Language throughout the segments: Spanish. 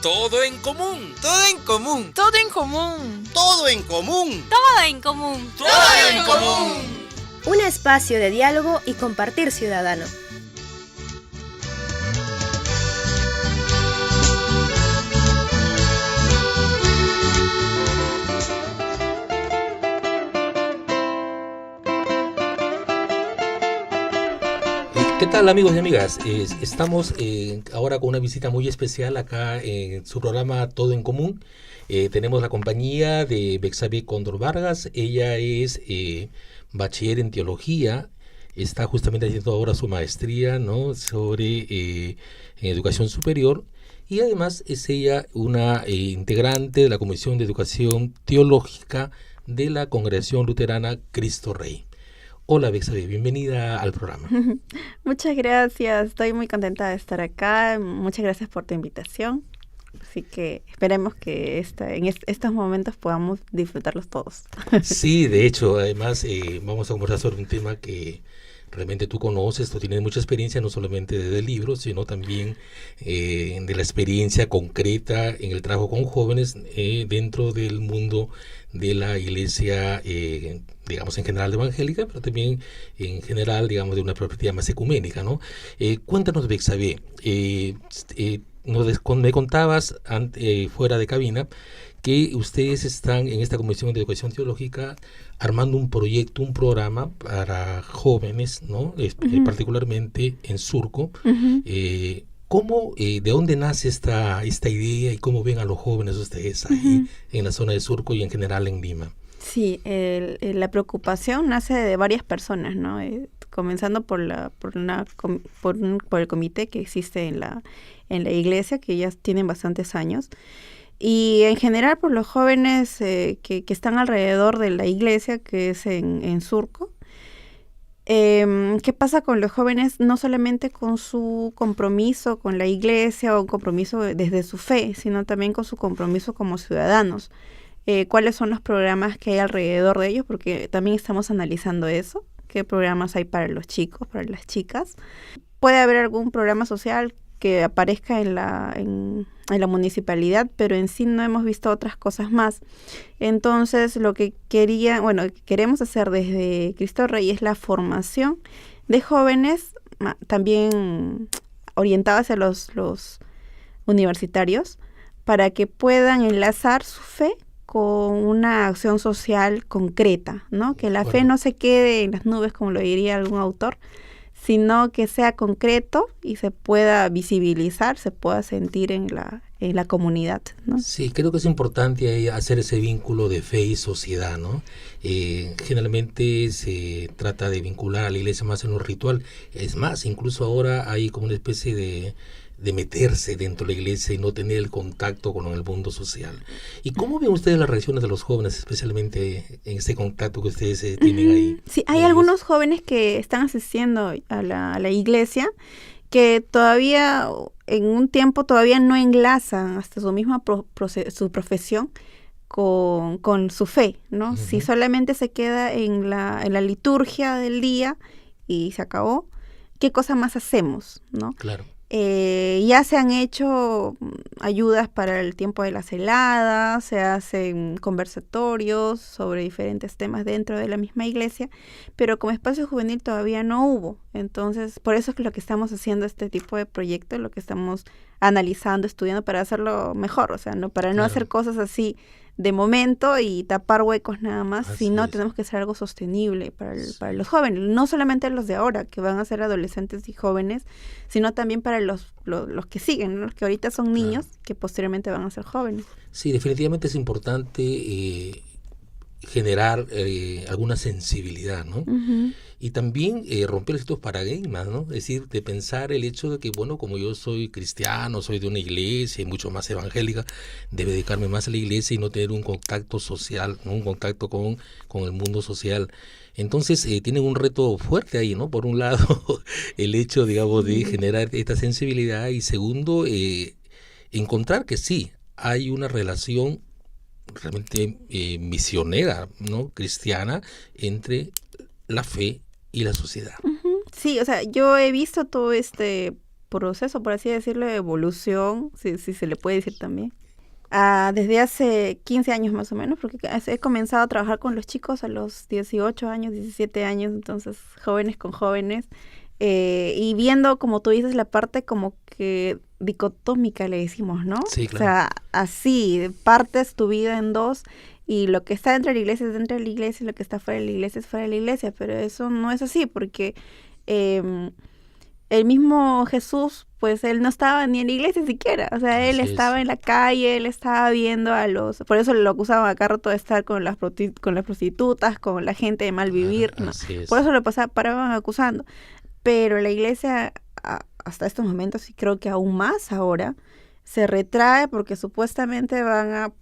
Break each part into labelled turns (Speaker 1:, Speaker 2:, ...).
Speaker 1: Todo en común.
Speaker 2: Todo en común.
Speaker 3: Todo en común.
Speaker 2: Todo en común.
Speaker 3: Todo en común.
Speaker 2: Todo en común.
Speaker 4: Un espacio de diálogo y compartir ciudadano.
Speaker 5: ¿Qué tal, amigos y amigas? Estamos ahora con una visita muy especial acá en su programa Todo en Común. Tenemos la compañía de Bexabe Cóndor Vargas. Ella es bachiller en teología. Está justamente haciendo ahora su maestría, ¿no?, sobre en educación superior. Y además es ella una integrante de la Comisión de Educación Teológica de la Congregación Luterana Cristo Rey. Hola, Bexabe, bienvenida al programa.
Speaker 6: Muchas gracias, estoy muy contenta de estar acá. Muchas gracias por tu invitación. Así que esperemos que estos momentos podamos disfrutarlos todos.
Speaker 5: Sí, de hecho, además vamos a conversar sobre un tema que realmente tú conoces, tú tienes mucha experiencia, no solamente desde el libro, sino también de la experiencia concreta en el trabajo con jóvenes dentro del mundo de la iglesia, digamos en general evangélica, pero también en general, digamos, de una perspectiva más ecuménica, ¿no? Cuéntanos, Bexabe, me contabas fuera de cabina que ustedes están en esta Comisión de Educación Teológica armando un proyecto, un programa para jóvenes, ¿no? Particularmente en Surco. ¿Cómo, de dónde nace esta idea y cómo ven a los jóvenes ustedes ahí en la zona de Surco y en general en Lima?
Speaker 6: Sí, la preocupación nace de varias personas, ¿no? Comenzando por el comité que existe en la iglesia, que ya tienen bastantes años. Y en general por los jóvenes que están alrededor de la iglesia, que es en Surco. ¿Qué pasa con los jóvenes? No solamente con su compromiso con la iglesia o un compromiso desde su fe, sino también con su compromiso como ciudadanos. ¿Cuáles son los programas que hay alrededor de ellos? Porque también estamos analizando eso. ¿Qué programas hay para los chicos, para las chicas? Puede haber algún programa social que aparezca en la municipalidad, pero en sí no hemos visto otras cosas más. Entonces, lo que queremos hacer desde Cristo Rey es la formación de jóvenes, también orientados hacia los universitarios, para que puedan enlazar su fe con una acción social concreta, ¿no? Que la fe no se quede en las nubes, como lo diría algún autor, sino que sea concreto y se pueda visibilizar, se pueda sentir en la comunidad, ¿no?
Speaker 5: Sí, creo que es importante hacer ese vínculo de fe y sociedad, ¿no? Generalmente se trata de vincular a la iglesia más en lo ritual. Es más, incluso ahora hay como una especie de meterse dentro de la iglesia y no tener el contacto con el mundo social. ¿Y cómo ven ustedes las reacciones de los jóvenes, especialmente en este contacto que ustedes tienen ahí?
Speaker 6: Sí, hay algunos jóvenes que están asistiendo a la iglesia que todavía, en un tiempo, todavía no enlazan hasta su misma su profesión con su fe, ¿no? Si solamente se queda en la liturgia del día y se acabó, ¿qué cosa más hacemos, no?
Speaker 5: Claro.
Speaker 6: Ya se han hecho ayudas para el tiempo de las heladas, se hacen conversatorios sobre diferentes temas dentro de la misma iglesia, pero como espacio juvenil todavía no hubo. Entonces, por eso es lo que estamos haciendo este tipo de proyectos, lo que estamos analizando, estudiando para hacerlo mejor, o sea, para no hacer cosas así de momento y tapar huecos nada más, sino tenemos que hacer algo sostenible para los jóvenes, no solamente los de ahora, que van a ser adolescentes y jóvenes, sino también para los que siguen, ¿no? Los que ahorita son niños, que posteriormente van a ser jóvenes.
Speaker 5: Sí, definitivamente es importante generar alguna sensibilidad, ¿no? Y también romper estos paradigmas, ¿no? Es decir, de pensar el hecho de que, bueno, como yo soy cristiano, soy de una iglesia y mucho más evangélica, debe dedicarme más a la iglesia y no tener un contacto social, ¿no? Un contacto con el mundo social. Entonces, tienen un reto fuerte ahí, ¿no? Por un lado, el hecho, digamos, de generar esta sensibilidad y segundo, encontrar que sí, hay una relación realmente misionera, ¿no? Cristiana entre la fe y la sociedad.
Speaker 6: Sí, o sea, yo he visto todo este proceso, por así decirlo, de evolución, si se le puede decir también. Desde hace 15 años más o menos, porque he comenzado a trabajar con los chicos a los 18 años, 17 años, entonces jóvenes con jóvenes, y viendo, como tú dices, la parte como que dicotómica le decimos, ¿no?
Speaker 5: Sí, claro.
Speaker 6: O sea, así, partes tu vida en dos, y lo que está dentro de la iglesia es dentro de la iglesia, y lo que está fuera de la iglesia es fuera de la iglesia, pero eso no es así, porque el mismo Jesús, pues él no estaba ni en la iglesia siquiera, o sea, él estaba en la calle, él estaba viendo por eso lo acusaban a cada rato de estar con las prostitutas, con la gente de mal vivir, ¿no? Por eso lo paraban acusando, pero la iglesia hasta estos momentos, y creo que aún más ahora, se retrae porque supuestamente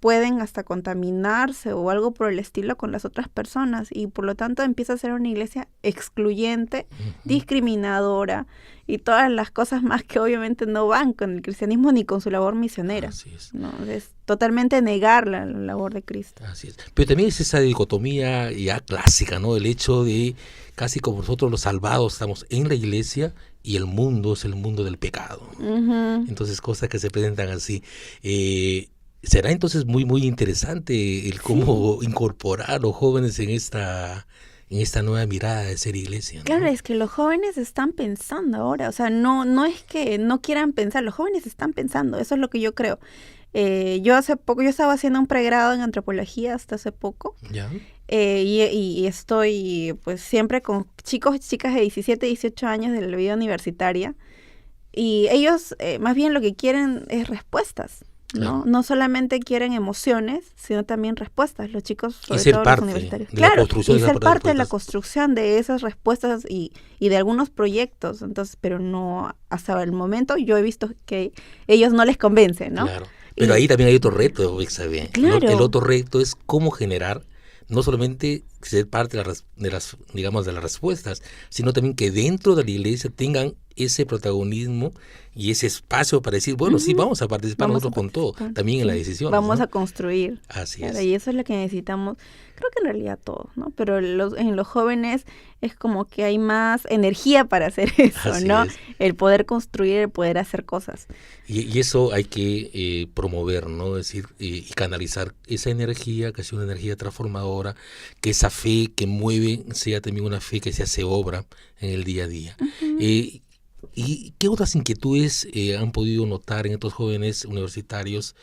Speaker 6: pueden hasta contaminarse o algo por el estilo con las otras personas, y por lo tanto empieza a ser una iglesia excluyente, discriminadora y todas las cosas más que obviamente no van con el cristianismo ni con su labor misionera.
Speaker 5: Así es.
Speaker 6: ¿No? Es totalmente negar la labor de Cristo.
Speaker 5: Así es. Pero también es esa dicotomía ya clásica, ¿no? El hecho de casi como nosotros los salvados estamos en la iglesia y el mundo es el mundo del pecado. Entonces, cosas que se presentan así. Será entonces muy, muy interesante el cómo incorporar a los jóvenes en esta nueva mirada de ser iglesia, ¿no?
Speaker 6: Claro, es que los jóvenes están pensando ahora, o sea, no es que no quieran pensar, los jóvenes están pensando, eso es lo que yo creo. Yo estaba haciendo un pregrado en antropología hasta hace poco.
Speaker 5: ¿Ya?
Speaker 6: Y estoy pues siempre con chicos y chicas de 17, 18 años de la vida universitaria, y ellos más bien lo que quieren es respuestas, ¿no?
Speaker 5: Claro.
Speaker 6: No solamente quieren emociones, sino también respuestas, los chicos, sobre
Speaker 5: ser
Speaker 6: todo
Speaker 5: parte
Speaker 6: los universitarios.
Speaker 5: de la construcción
Speaker 6: y
Speaker 5: de
Speaker 6: ser
Speaker 5: esas
Speaker 6: parte de la
Speaker 5: respuestas.
Speaker 6: construcción de esas respuestas y de algunos proyectos, entonces, pero no, hasta el momento yo he visto que ellos no les convence, ¿no?
Speaker 5: Claro. Pero ahí también hay otro reto, Ixabel.
Speaker 6: Claro.
Speaker 5: El otro reto es cómo generar, no solamente ser parte de las digamos, de las respuestas, sino también que dentro de la iglesia tengan ese protagonismo y ese espacio para decir, bueno, sí, vamos a participar nosotros con todo, también en la decisión.
Speaker 6: Vamos
Speaker 5: ¿no?
Speaker 6: a construir.
Speaker 5: Así
Speaker 6: Claro,
Speaker 5: es.
Speaker 6: y eso es lo que necesitamos, creo que en realidad todos, ¿no? Pero en los jóvenes es como que hay más energía para hacer eso,
Speaker 5: Así
Speaker 6: ¿no?
Speaker 5: es.
Speaker 6: El poder construir, el poder hacer cosas.
Speaker 5: Y eso hay que promover, ¿no? Es decir, y canalizar esa energía, que sea una energía transformadora, que esa fe que mueve sea también una fe que se hace obra en el día a día. ¿Y qué otras inquietudes han podido notar en estos jóvenes universitarios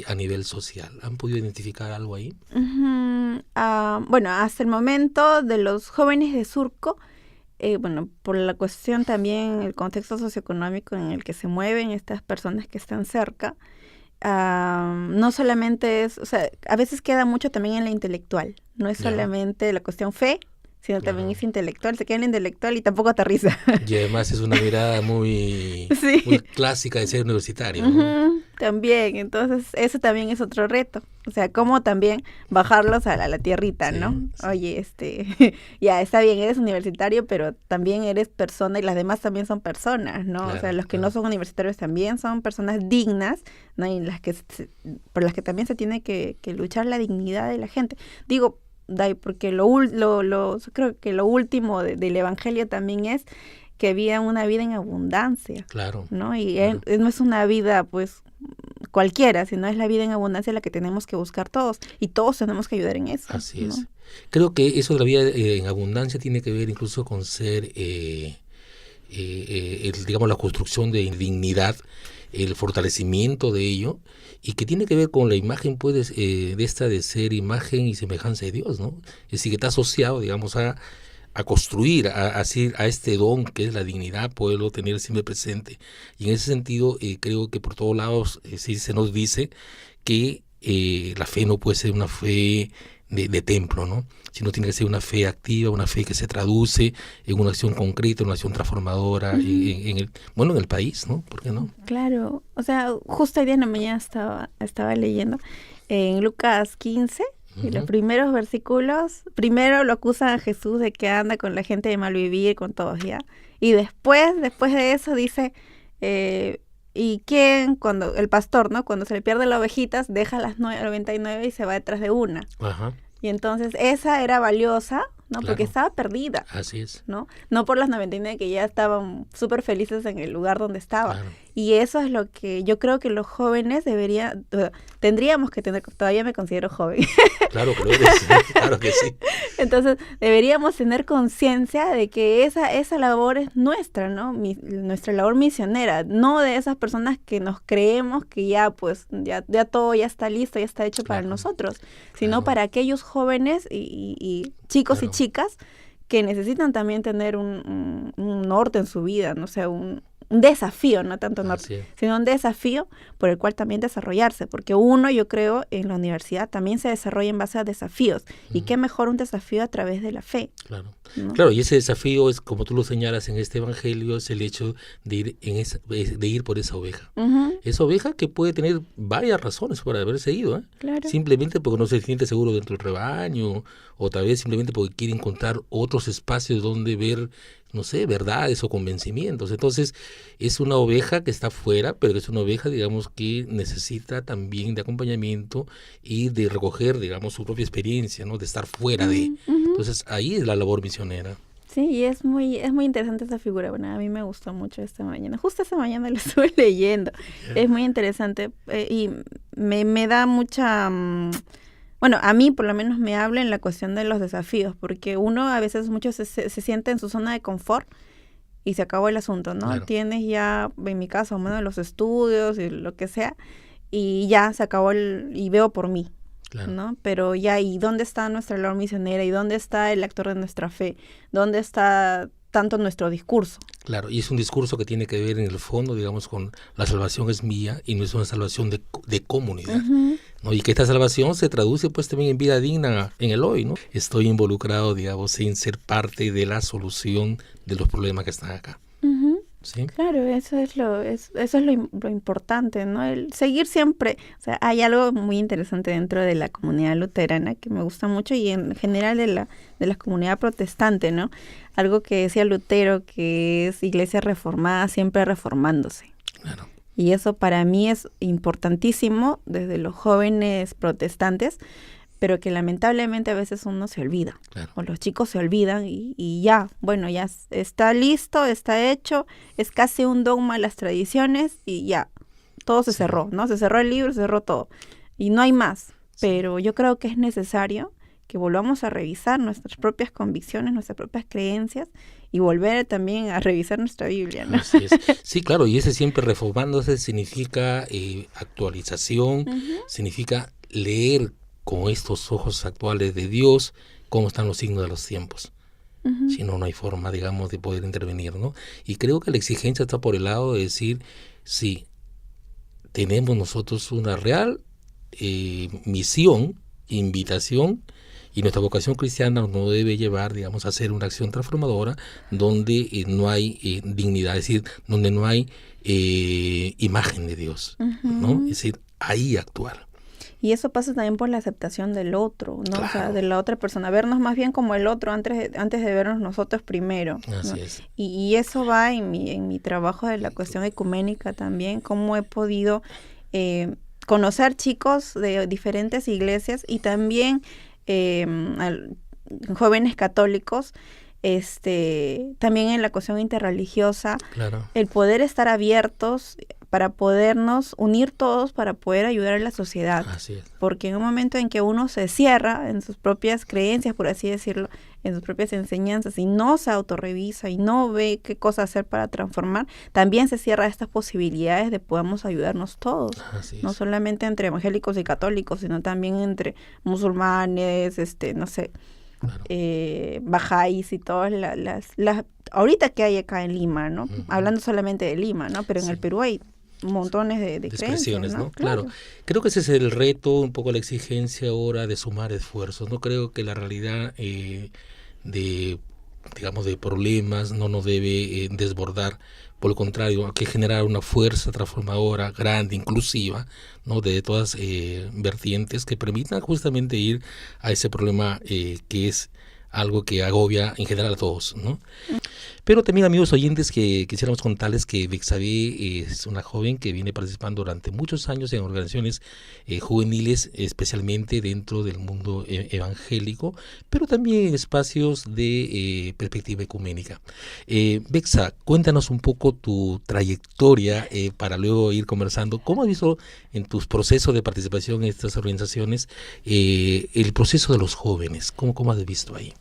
Speaker 5: a nivel social? ¿Han podido identificar algo ahí?
Speaker 6: Bueno, hasta el momento de los jóvenes de Surco, bueno, por la cuestión también, el contexto socioeconómico en el que se mueven estas personas que están cerca, no solamente es, o sea, a veces queda mucho también en la intelectual, no es solamente la cuestión fe, sino también es intelectual, se queda en la intelectual y tampoco aterriza.
Speaker 5: Y además es una mirada muy,
Speaker 6: Sí.
Speaker 5: muy clásica de ser universitario, ¿no?
Speaker 6: También, entonces eso también es otro reto, o sea, cómo también bajarlos a la tierrita,
Speaker 5: Sí,
Speaker 6: ¿no?
Speaker 5: sí.
Speaker 6: Oye, ya está bien, eres universitario, pero también eres persona y las demás también son personas, ¿no?
Speaker 5: Claro,
Speaker 6: o sea, los que
Speaker 5: claro.
Speaker 6: no son universitarios también son personas dignas, ¿no? Y por las que también se tiene que luchar la dignidad de la gente. Digo, Dai, porque creo que lo último del evangelio también es que vivan una vida en abundancia,
Speaker 5: Claro.
Speaker 6: ¿no? Y
Speaker 5: Claro.
Speaker 6: no es una vida, pues, cualquiera, sino es la vida en abundancia la que tenemos que buscar todos, y todos tenemos que ayudar en eso.
Speaker 5: Así
Speaker 6: ¿no?
Speaker 5: es. Creo que eso de la vida en abundancia tiene que ver incluso con ser, digamos, la construcción de dignidad, el fortalecimiento de ello, y que tiene que ver con la imagen, pues, de esta de ser imagen y semejanza de Dios, ¿no? Es decir, que está asociado, digamos, a construir, a este don que es la dignidad, poderlo tener siempre presente. Y en ese sentido, creo que por todos lados sí se nos dice que la fe no puede ser una fe de templo, ¿no? Sino tiene que ser una fe activa, una fe que se traduce en una acción concreta, una acción transformadora en el país, ¿no? ¿Por qué no?
Speaker 6: Claro, o sea, justo hoy día en la mañana estaba leyendo en Lucas 15, y los primeros versículos, primero lo acusan a Jesús de que anda con la gente de mal vivir, con todos, ¿ya? Y después de eso dice, ¿y quién? Cuando el pastor, ¿no? Cuando se le pierde las ovejitas, deja las 99 y se va detrás de una.
Speaker 5: Ajá.
Speaker 6: Y entonces esa era valiosa, ¿no?
Speaker 5: Claro.
Speaker 6: Porque estaba perdida,
Speaker 5: Así es.
Speaker 6: ¿no? No por las 99 que ya estaban súper felices en el lugar donde estaba.
Speaker 5: Claro.
Speaker 6: Y eso es lo que yo creo que los jóvenes tendríamos que tener, todavía me considero joven,
Speaker 5: Claro que lo eres, claro que sí.
Speaker 6: entonces deberíamos tener conciencia de que esa labor es nuestra, ¿no? Nuestra labor misionera, no de esas personas que nos creemos que ya pues ya todo ya está listo, ya está hecho para
Speaker 5: Claro.
Speaker 6: nosotros, sino
Speaker 5: Claro.
Speaker 6: para aquellos jóvenes y chicos
Speaker 5: Claro.
Speaker 6: y chicas que necesitan también tener un norte en su vida, no sé, un desafío, no tanto norte,
Speaker 5: Así es.
Speaker 6: sino un desafío por el cual también desarrollarse, porque uno, yo creo, en la universidad también se desarrolla en base a desafíos, y qué mejor un desafío a través de la fe,
Speaker 5: Claro.
Speaker 6: ¿no?
Speaker 5: Claro, y ese desafío es, como tú lo señalas en este evangelio, es el hecho de ir por esa oveja.
Speaker 6: Ujú,
Speaker 5: Esa oveja que puede tener varias razones para haberse ido, ¿eh?
Speaker 6: claro.
Speaker 5: Simplemente porque no se siente seguro dentro del rebaño, o tal vez simplemente porque quiere encontrar otros espacios donde ver, no sé, verdades o convencimientos. Entonces, es una oveja que está fuera, pero que es una oveja, digamos, que necesita también de acompañamiento y de recoger, digamos, su propia experiencia, ¿no? De estar fuera de.
Speaker 6: Ujú.
Speaker 5: Entonces, ahí es la labor misionera.
Speaker 6: Sí, y es muy interesante esa figura. Bueno, a mí me gustó mucho esta mañana. Justo esta mañana lo estuve leyendo. Es muy interesante y me da mucha... bueno, a mí por lo menos me habla en la cuestión de los desafíos, porque uno a veces mucho se siente en su zona de confort y se acabó el asunto, ¿no?
Speaker 5: Claro.
Speaker 6: Tienes ya, en mi caso, bueno, los estudios y lo que sea, y ya se acabó y veo por mí.
Speaker 5: Claro.
Speaker 6: ¿No? Pero ya, ¿y dónde está nuestra labor misionera? ¿Y dónde está el actor de nuestra fe? ¿Dónde está tanto nuestro discurso?
Speaker 5: Claro, y es un discurso que tiene que ver en el fondo, digamos, con la salvación es mía y no es una salvación de comunidad,
Speaker 6: Ujú.
Speaker 5: ¿no? Y que esta salvación se traduce pues también en vida digna en el hoy, ¿no? Estoy involucrado, digamos, en ser parte de la solución de los problemas que están acá,
Speaker 6: Ujú.
Speaker 5: ¿sí?
Speaker 6: Claro, eso es lo importante, ¿no? El seguir siempre, o sea, hay algo muy interesante dentro de la comunidad luterana que me gusta mucho y en general de la comunidad protestante, ¿no? Algo que decía Lutero, que es iglesia reformada, siempre reformándose.
Speaker 5: Claro,
Speaker 6: Y eso para mí es importantísimo desde los jóvenes protestantes, pero que lamentablemente a veces uno se olvida,
Speaker 5: claro.
Speaker 6: o los chicos se olvidan y ya, bueno, ya está listo, está hecho, es casi un dogma las tradiciones y ya, todo se
Speaker 5: Sí.
Speaker 6: cerró, ¿no? Se cerró el libro, se cerró todo y no hay más, pero yo creo que es necesario que volvamos a revisar nuestras propias convicciones, nuestras propias creencias y volver también a revisar nuestra Biblia, ¿no?
Speaker 5: Así es. Sí, claro, y ese siempre reformándose significa actualización, significa leer con estos ojos actuales de Dios cómo están los signos de los tiempos.
Speaker 6: Ujú.
Speaker 5: Si no, no hay forma, digamos, de poder intervenir, ¿no? Y creo que la exigencia está por el lado de decir, sí, tenemos nosotros una real misión, invitación, y nuestra vocación cristiana nos debe llevar, digamos, a hacer una acción transformadora donde no hay dignidad, es decir, donde no hay imagen de Dios, ¿no? Es decir, ahí actuar.
Speaker 6: Y eso pasa también por la aceptación del otro, ¿no?
Speaker 5: Claro.
Speaker 6: O sea, de la otra persona, vernos más bien como el otro antes de vernos nosotros primero, ¿no?
Speaker 5: Así es.
Speaker 6: Y eso va en mi trabajo de la cuestión ecuménica también, cómo he podido conocer chicos de diferentes iglesias y también jóvenes católicos, también en la cuestión interreligiosa,
Speaker 5: Claro.
Speaker 6: el poder estar abiertos para podernos unir todos para poder ayudar a la sociedad.
Speaker 5: Así es.
Speaker 6: Porque en un momento en que uno se cierra en sus propias creencias, por así decirlo, en sus propias enseñanzas y no se autorrevisa y no ve qué cosa hacer para transformar, también se cierra estas posibilidades de podamos ayudarnos todos.
Speaker 5: Así es.
Speaker 6: No solamente entre evangélicos y católicos, sino también entre musulmanes, no sé,
Speaker 5: Claro.
Speaker 6: bajáis y todas las ahorita que hay acá en Lima, ¿no?
Speaker 5: Ujú.
Speaker 6: Hablando solamente de Lima, ¿no? Pero en
Speaker 5: Sí.
Speaker 6: el Perú hay montones de
Speaker 5: Expresiones,
Speaker 6: creencias,
Speaker 5: ¿no? Claro. Creo que ese es el reto, un poco la exigencia ahora de sumar esfuerzos. No creo que la realidad digamos, de problemas no nos debe desbordar. Por el contrario, hay que generar una fuerza transformadora, grande, inclusiva, ¿no? De todas vertientes que permitan justamente ir a ese problema que es algo que agobia en general a todos, ¿no? Pero también, amigos oyentes, que quisiéramos contarles que Bexabé es una joven que viene participando durante muchos años en organizaciones juveniles, especialmente dentro del mundo evangélico, pero también en espacios de perspectiva ecuménica. Bexa, cuéntanos un poco tu trayectoria para luego ir conversando. ¿Cómo has visto en tus procesos de participación en estas organizaciones el proceso de los jóvenes? ¿Cómo has visto ahí?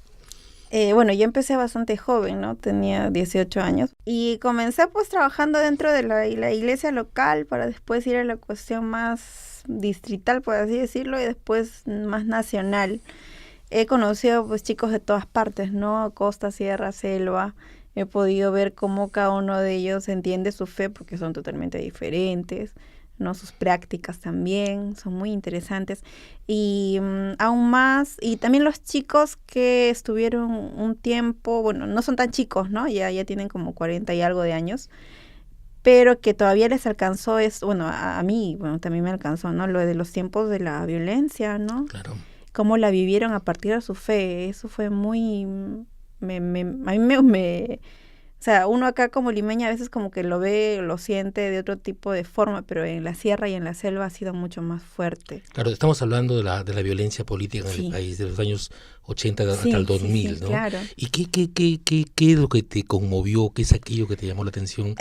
Speaker 6: Bueno, yo empecé bastante joven, ¿no? Tenía 18 años y comencé pues trabajando dentro de la iglesia local para después ir a la cuestión más distrital, por así decirlo, y después más nacional. He conocido pues chicos de todas partes, ¿no? Costa, sierra, selva. He podido ver cómo cada uno de ellos entiende su fe porque son totalmente diferentes, ¿no? Sus prácticas también son muy interesantes y aún más, y también los chicos que estuvieron un tiempo, bueno, no son tan chicos, ¿no? Ya tienen como 40 y algo de años, pero que todavía les alcanzó, bueno, a mí, bueno, también me alcanzó, ¿no? Lo de los tiempos de la violencia, ¿no?
Speaker 5: Claro.
Speaker 6: Cómo la vivieron a partir de su fe, eso fue muy, a mí me o sea, uno acá como limeña a veces como que lo ve, lo siente de otro tipo de forma, pero en la sierra y en la selva ha sido mucho más fuerte.
Speaker 5: Claro, estamos hablando de la violencia política en
Speaker 6: Sí.
Speaker 5: el país, de los años 80
Speaker 6: Sí,
Speaker 5: hasta el 2000,
Speaker 6: sí,
Speaker 5: ¿no?
Speaker 6: claro.
Speaker 5: ¿Y qué es lo que te conmovió? ¿Qué es aquello que te llamó la atención?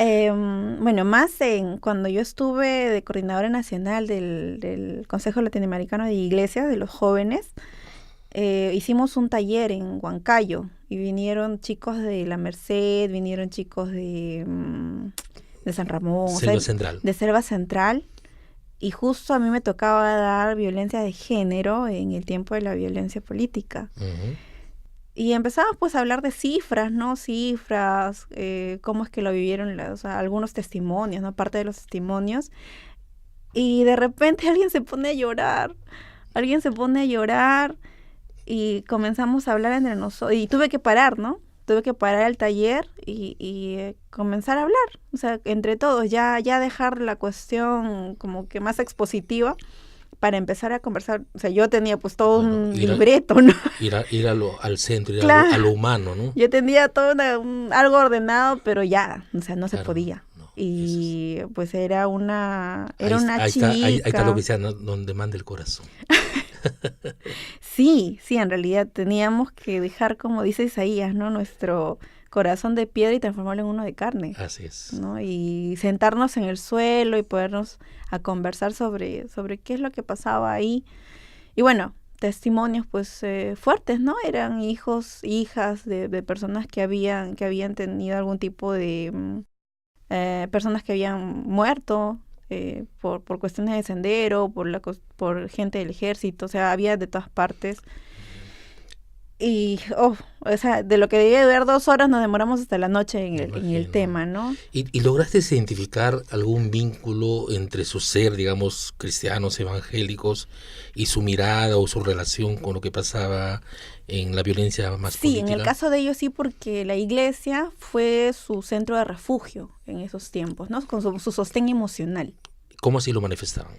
Speaker 6: Bueno, más cuando yo estuve de coordinadora nacional del Consejo Latinoamericano de Iglesias, de los jóvenes, hicimos un taller en Huancayo y vinieron chicos de La Merced, vinieron chicos de San Ramón,
Speaker 5: Selva Central.
Speaker 6: de Selva Central, y justo a mí me tocaba dar violencia de género en el tiempo de la violencia política.
Speaker 5: Ujú.
Speaker 6: Y empezamos pues a hablar de cifras, ¿no? Cifras, cómo es que lo vivieron, o sea, algunos testimonios, ¿no? Parte de los testimonios. Y de repente alguien se pone a llorar y comenzamos a hablar entre nosotros. Y tuve que parar, ¿no? Tuve que parar el taller y comenzar a hablar. O sea, entre todos, ya dejar la cuestión como que más expositiva para empezar a conversar. O sea, yo tenía pues todo un libreto, ¿no?
Speaker 5: Ir al centro, ir
Speaker 6: Claro.
Speaker 5: a lo humano, ¿no?
Speaker 6: Yo tenía todo algo ordenado, pero ya, o sea, no se
Speaker 5: Claro,
Speaker 6: podía.
Speaker 5: no,
Speaker 6: Y pues era una
Speaker 5: ahí
Speaker 6: chica.
Speaker 5: está lo que decía, ¿no? Donde manda el corazón.
Speaker 6: Sí, en realidad teníamos que dejar, como dice Isaías, ¿no? Nuestro corazón de piedra y transformarlo en uno de carne,
Speaker 5: Así es.
Speaker 6: ¿no? Y sentarnos en el suelo y podernos a conversar sobre qué es lo que pasaba ahí. Y bueno, testimonios pues fuertes, ¿no? Eran hijos, hijas de personas que habían tenido algún tipo de personas que habían muerto por cuestiones de sendero, por gente del ejército, o sea, había de todas partes. Y, o sea, de lo que debía durar 2 horas nos demoramos hasta la noche en el tema, ¿no?
Speaker 5: ¿Y lograste identificar algún vínculo entre su ser, digamos, cristianos, evangélicos, y su mirada o su relación con lo que pasaba en la violencia más política?
Speaker 6: Sí, en el caso de ellos sí, porque la iglesia fue su centro de refugio en esos tiempos, ¿no? Con su sostén emocional.
Speaker 5: ¿Cómo así lo manifestaban?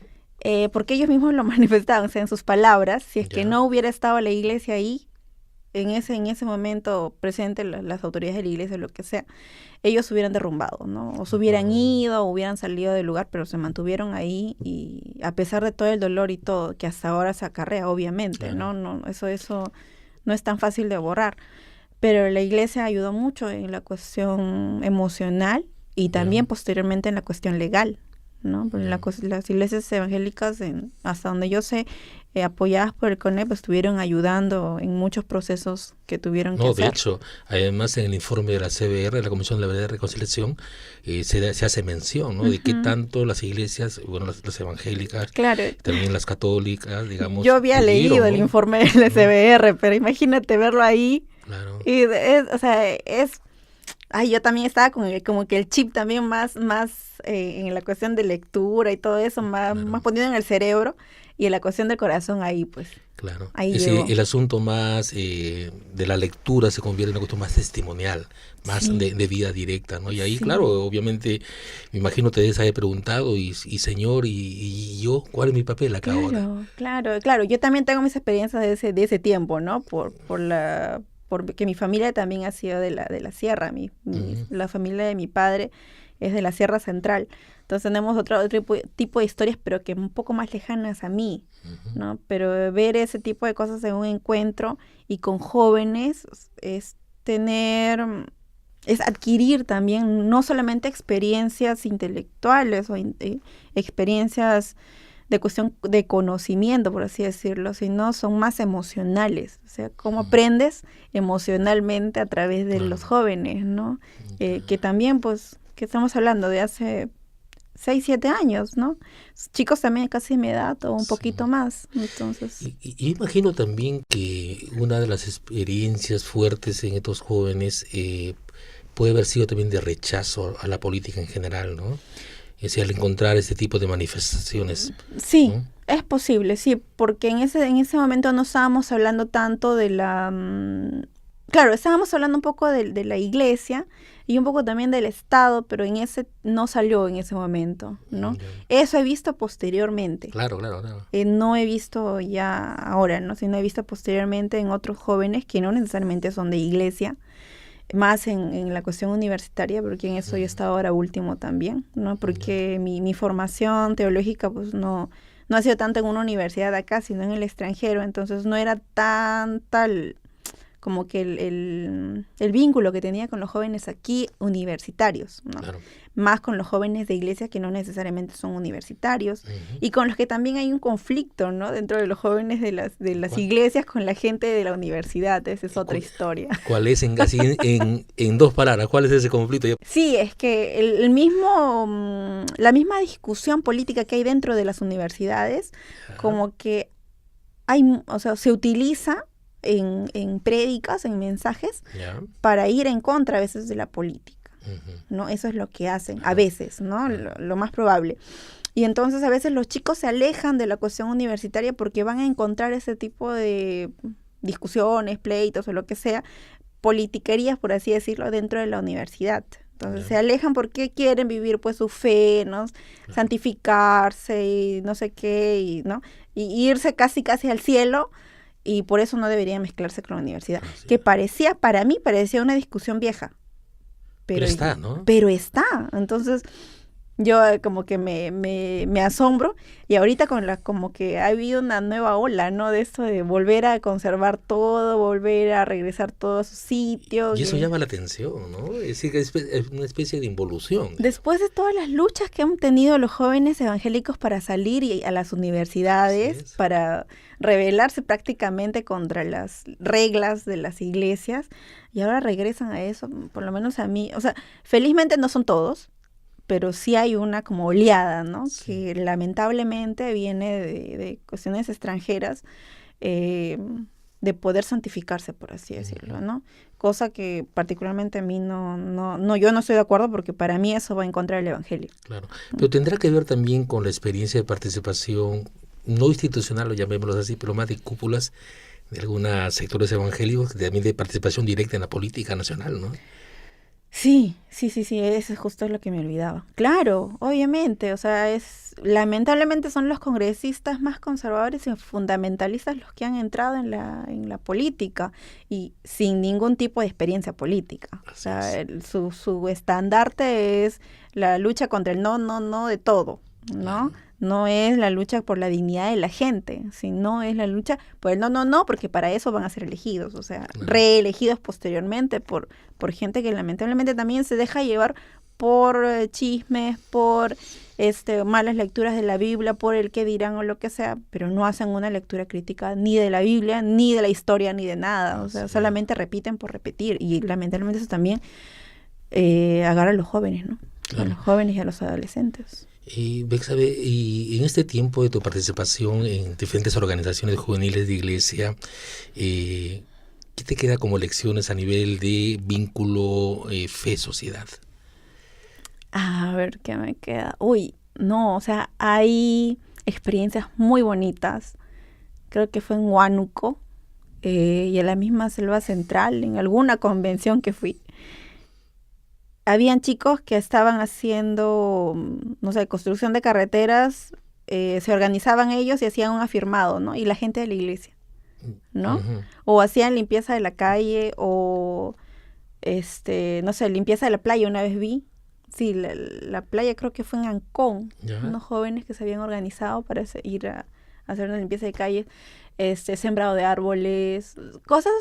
Speaker 6: Porque ellos mismos lo manifestaban, o sea, en sus palabras. Si es que
Speaker 5: Ya.
Speaker 6: no hubiera estado la iglesia ahí, en ese momento presente, las autoridades de la iglesia, lo que sea, ellos se hubieran derrumbado, ¿no? O se hubieran ido, o hubieran salido del lugar, pero se mantuvieron ahí y a pesar de todo el dolor y todo, que hasta ahora se acarrea, obviamente,
Speaker 5: Claro.
Speaker 6: ¿no? Eso no es tan fácil de borrar. Pero la iglesia ayudó mucho en la cuestión emocional y también posteriormente en la cuestión legal, ¿no? Porque las iglesias evangélicas, hasta donde yo sé, apoyadas por el CONEP, estuvieron ayudando en muchos procesos que tuvieron que
Speaker 5: No,
Speaker 6: hacer.
Speaker 5: de hecho, además en el informe de la CBR, de la Comisión de la Verdad y Reconciliación, se hace mención, ¿no? De qué tanto las iglesias, bueno, las evangélicas,
Speaker 6: Claro.
Speaker 5: también las católicas, digamos.
Speaker 6: Yo había leído
Speaker 5: pudieron,
Speaker 6: el
Speaker 5: ¿no?
Speaker 6: informe del SBR, pero imagínate verlo ahí.
Speaker 5: Claro.
Speaker 6: Y o sea, ay, yo también estaba con como que el chip también más en la cuestión de lectura y todo eso, más ponido en el cerebro y en la cuestión del corazón ahí, pues.
Speaker 5: Claro.
Speaker 6: Ahí
Speaker 5: Es
Speaker 6: llegó.
Speaker 5: el asunto más de la lectura se convierte en una cuestión más testimonial, más
Speaker 6: Sí.
Speaker 5: de vida directa, ¿no? Y ahí,
Speaker 6: Sí.
Speaker 5: claro, obviamente, me imagino te debes haber preguntado, y Señor, y yo, ¿cuál es mi papel acá ahora?
Speaker 6: Claro. Yo también tengo mis experiencias de ese tiempo, ¿no? Por porque mi familia también ha sido de la sierra, la familia de mi padre es de la Sierra Central. Entonces tenemos otro tipo de historias, pero que un poco más lejanas a mí, ¿no? Pero ver ese tipo de cosas en un encuentro y con jóvenes es adquirir también no solamente experiencias intelectuales o experiencias de cuestión de conocimiento, por así decirlo, sino son más emocionales. O sea, cómo aprendes emocionalmente a través de los jóvenes, ¿no? Que también, pues, que estamos hablando de hace 6, 7 años, ¿no? Chicos también casi de mi edad o un poquito más, entonces...
Speaker 5: Y imagino también que una de las experiencias fuertes en estos jóvenes puede haber sido también de rechazo a la política en general, ¿no? Es decir, al encontrar este tipo de manifestaciones.
Speaker 6: Sí,
Speaker 5: ¿no?
Speaker 6: es posible, sí, porque en ese momento no estábamos hablando tanto de la... claro, estábamos hablando un poco de la iglesia y un poco también del Estado, pero no salió en ese momento, ¿no? Eso he visto posteriormente.
Speaker 5: Claro.
Speaker 6: No he visto ya ahora, ¿no? Sino he visto posteriormente en otros jóvenes que no necesariamente son de iglesia, más en la cuestión universitaria, porque en eso yo he estado ahora último también, ¿no? Porque mi formación teológica pues no ha sido tanto en una universidad acá, sino en el extranjero, entonces no era tal como que el vínculo que tenía con los jóvenes aquí universitarios, ¿no?
Speaker 5: Claro.
Speaker 6: Más con los jóvenes de iglesia que no necesariamente son universitarios, y con los que también hay un conflicto, ¿no? Dentro de los jóvenes de las iglesias con la gente de la universidad. Esa es otra historia.
Speaker 5: ¿Cuál es en 2 palabras? ¿Cuál es ese conflicto?
Speaker 6: Sí, es que la misma discusión política que hay dentro de las universidades, como que se utiliza en prédicas, en mensajes, para ir en contra a veces de la política, ¿no? Eso es lo que hacen, a veces, ¿no? Lo más probable. Y entonces a veces los chicos se alejan de la cuestión universitaria porque van a encontrar ese tipo de discusiones, pleitos o lo que sea, politiquerías, por así decirlo, dentro de la universidad. Entonces se alejan porque quieren vivir pues su fe, ¿no? Santificarse y no sé qué, ¿no? Y irse casi al cielo. Y por eso no debería mezclarse con la universidad. Que para mí parecía una discusión vieja.
Speaker 5: Pero está, ¿no?
Speaker 6: Pero está. Entonces, yo como que me asombro. Y ahorita como que ha habido una nueva ola, ¿no? De esto de volver a conservar todo, volver a regresar todo a su sitio.
Speaker 5: Y eso llama la atención, ¿no? Es decir, que es una especie de involución.
Speaker 6: Después de todas las luchas que han tenido los jóvenes evangélicos para salir a las universidades, para rebelarse prácticamente contra las reglas de las iglesias, y ahora regresan a eso, por lo menos a mí, o sea, felizmente no son todos, pero sí hay una como oleada, ¿no? Sí. Que lamentablemente viene de cuestiones extranjeras, de poder santificarse, por así decirlo, ¿no? Cosa que particularmente a mí yo no estoy de acuerdo, porque para mí eso va en contra del evangelio. Claro,
Speaker 5: pero tendrá que ver también con la experiencia de participación no institucional, lo llamémoslo así, pero más de cúpulas de algunos sectores evangélicos, también de participación directa en la política nacional, ¿no?
Speaker 6: Sí, eso es justo lo que me olvidaba. Claro, obviamente, o sea, lamentablemente son los congresistas más conservadores y fundamentalistas los que han entrado en la política y sin ningún tipo de experiencia política. O sea, su estandarte es la lucha contra el no de todo, ¿no? No es la lucha por la dignidad de la gente, sino es la lucha por el no, porque para eso van a ser elegidos, o sea, reelegidos posteriormente por gente que lamentablemente también se deja llevar por chismes, por malas lecturas de la Biblia, por el qué dirán o lo que sea, pero no hacen una lectura crítica ni de la Biblia, ni de la historia, ni de nada, o sea, solamente repiten por repetir, y lamentablemente eso también agarra a los jóvenes, ¿no? Claro. A los jóvenes y a los adolescentes.
Speaker 5: Bexabe, y en este tiempo de tu participación en diferentes organizaciones juveniles de iglesia, ¿qué te queda como lecciones a nivel de vínculo fe-sociedad?
Speaker 6: A ver, ¿qué me queda? O sea, hay experiencias muy bonitas. Creo que fue en Huánuco y en la misma Selva Central, en alguna convención que fui. Habían chicos que estaban haciendo, no sé, construcción de carreteras, se organizaban ellos y hacían un afirmado, ¿no? Y la gente de la iglesia. ¿no?
Speaker 5: Ujú.
Speaker 6: O hacían limpieza de la calle o, no sé, limpieza de la playa, una vez vi. Sí, la playa creo que fue en Ancón,
Speaker 5: Ya.
Speaker 6: unos jóvenes que se habían organizado para ir a hacer una limpieza de calle, sembrado de árboles, cosas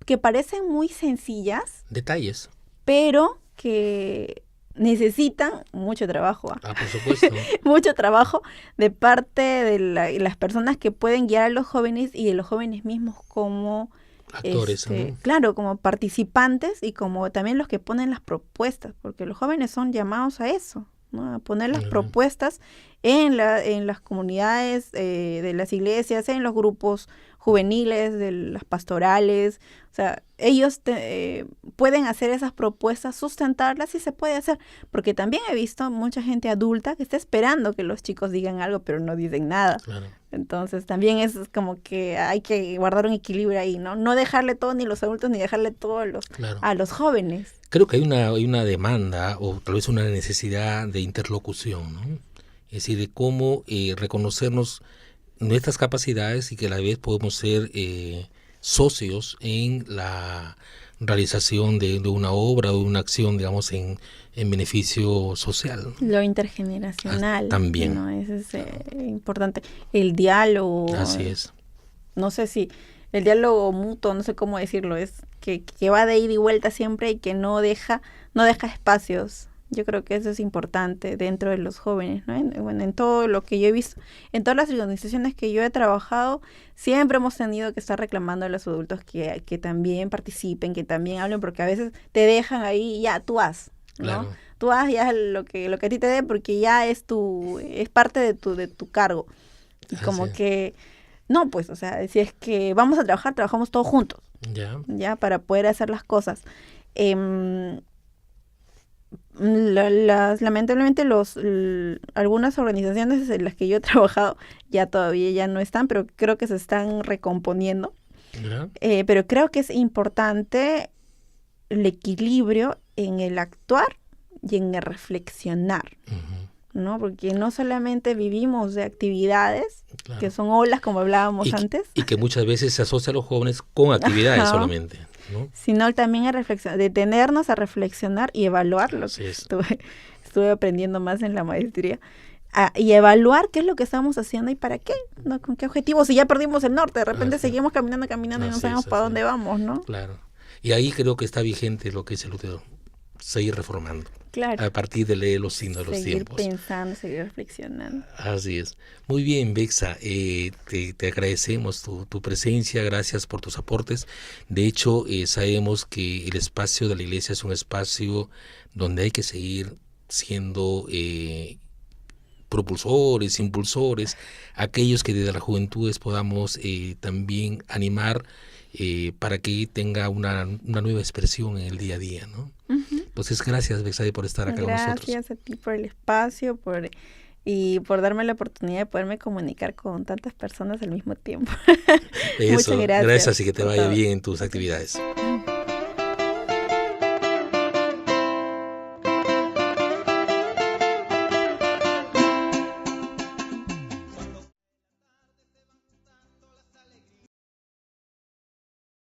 Speaker 6: que parecen muy sencillas,
Speaker 5: Detalles.
Speaker 6: pero que necesitan mucho trabajo, ¿ah?
Speaker 5: Ah, por supuesto.
Speaker 6: Mucho trabajo de parte de las personas que pueden guiar a los jóvenes y de los jóvenes mismos como
Speaker 5: Actores, ¿no?
Speaker 6: claro, como participantes y como también los que ponen las propuestas, porque los jóvenes son llamados a eso, ¿no? A poner las
Speaker 5: Ujú.
Speaker 6: propuestas en las comunidades de las iglesias, en los grupos juveniles, de las pastorales. O sea, ellos pueden hacer esas propuestas, sustentarlas y se puede hacer. Porque también he visto mucha gente adulta que está esperando que los chicos digan algo, pero no dicen nada.
Speaker 5: Claro.
Speaker 6: Entonces también es como que hay que guardar un equilibrio ahí, ¿no? No dejarle todo ni los adultos ni dejarle todo
Speaker 5: Claro.
Speaker 6: a los jóvenes.
Speaker 5: Creo que hay una demanda o tal vez una necesidad de interlocución, ¿no? Es decir, de cómo reconocernos nuestras capacidades y que a la vez podemos ser socios en la realización de una obra o de una acción, digamos, en beneficio social, ¿no?
Speaker 6: Lo intergeneracional.
Speaker 5: También.
Speaker 6: ¿no? Eso es importante. El diálogo.
Speaker 5: Así es.
Speaker 6: No sé si el diálogo mutuo, no sé cómo decirlo, es que va de ida y vuelta siempre y que no deja espacios. Yo creo que eso es importante dentro de los jóvenes, ¿no? En todo lo que yo he visto, en todas las organizaciones que yo he trabajado, siempre hemos tenido que estar reclamando a los adultos que también participen, que también hablen, porque a veces te dejan ahí y ya, tú haz, ¿no?
Speaker 5: Claro.
Speaker 6: Tú haz ya lo que a ti te dé porque ya es parte de tu cargo. Y como
Speaker 5: Así es.
Speaker 6: que, no, pues, o sea, si es que vamos a trabajar, trabajamos todos juntos,
Speaker 5: Ya.
Speaker 6: para poder hacer las cosas. Lamentablemente algunas organizaciones en las que yo he trabajado todavía ya no están, pero creo que se están recomponiendo.
Speaker 5: Ya.
Speaker 6: Pero creo que es importante el equilibrio en el actuar y en el reflexionar,
Speaker 5: Ujú.
Speaker 6: ¿no? Porque no solamente vivimos de actividades,
Speaker 5: Claro.
Speaker 6: que son olas, como hablábamos
Speaker 5: Y,
Speaker 6: antes,
Speaker 5: y que muchas veces se asocia a los jóvenes con actividades
Speaker 6: Ajá.
Speaker 5: solamente, ¿no?
Speaker 6: sino también a detenernos a reflexionar y evaluar lo
Speaker 5: Así
Speaker 6: que
Speaker 5: es.
Speaker 6: estuve aprendiendo más en la maestría. Y evaluar qué es lo que estamos haciendo y para qué, ¿no? Con qué objetivo. Si ya perdimos el norte, de repente
Speaker 5: Así es.
Speaker 6: seguimos caminando y no
Speaker 5: Así
Speaker 6: sabemos
Speaker 5: es,
Speaker 6: para
Speaker 5: así
Speaker 6: dónde
Speaker 5: es.
Speaker 6: vamos, ¿no?
Speaker 5: Claro. Y ahí creo que está vigente lo que dice Lutero, seguir reformando,
Speaker 6: Claro.
Speaker 5: a partir de leer los signos de los
Speaker 6: Seguir
Speaker 5: tiempos.
Speaker 6: pensando, seguir reflexionando.
Speaker 5: Así es. Muy bien, Bexa, te agradecemos tu presencia, gracias por tus aportes. De hecho, sabemos que el espacio de la iglesia es un espacio donde hay que seguir siendo propulsores, impulsores, aquellos que desde las juventudes podamos también animar para que tenga una nueva expresión en el día a día, ¿no?
Speaker 6: Ujú.
Speaker 5: Entonces, gracias, Bexade, por estar acá con nosotros.
Speaker 6: Gracias a ti por el espacio, y por darme la oportunidad de poderme comunicar con tantas personas al mismo tiempo.
Speaker 5: Eso,
Speaker 6: Muchas gracias
Speaker 5: y que te
Speaker 6: por
Speaker 5: vaya
Speaker 6: todo.
Speaker 5: bien en tus actividades.